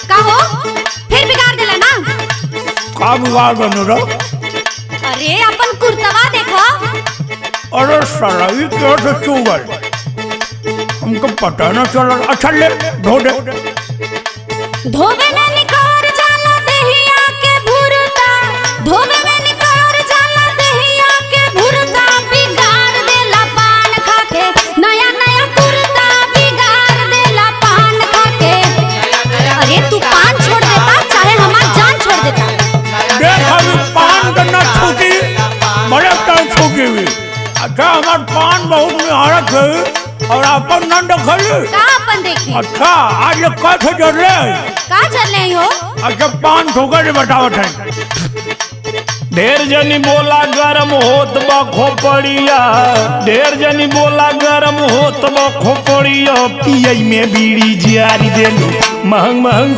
का हो फिर बिगाड़ देला ना? का बिगाड़ बनो रो? अरे अपन कुर्तवा देखो। अरे साला ये कैसे चुगल? हमको पता न चला। अच्छा ले धो दे। धोबे में निकोर जाला दहिया के भुरता, धोबे में निकोर जाला दहिया के भुरता, बिगाड़ देला पान खा के नया नया कुर्ता, बिगाड़ देला पान खा के। अरे तू पान छोड़ देता चाहे हमार जान छोड़ देता। देख अभी पान तो न छूटी, बड़े टाइम छूटी हुई। अच्छा हमार पान बहुत निहारत है और अपन न देखली। का अपन देखी? अच्छा आज ये कैसे जर ले? का चल रही हो? अच्छा पान ठोकर दे बतावत है। ढेर जनी बोला गरम होत बा खोपड़िया, ढेर जनी बोला गरम होत बा खोपड़िया, पियई में बीड़ी जियारी देलू, महंग महंग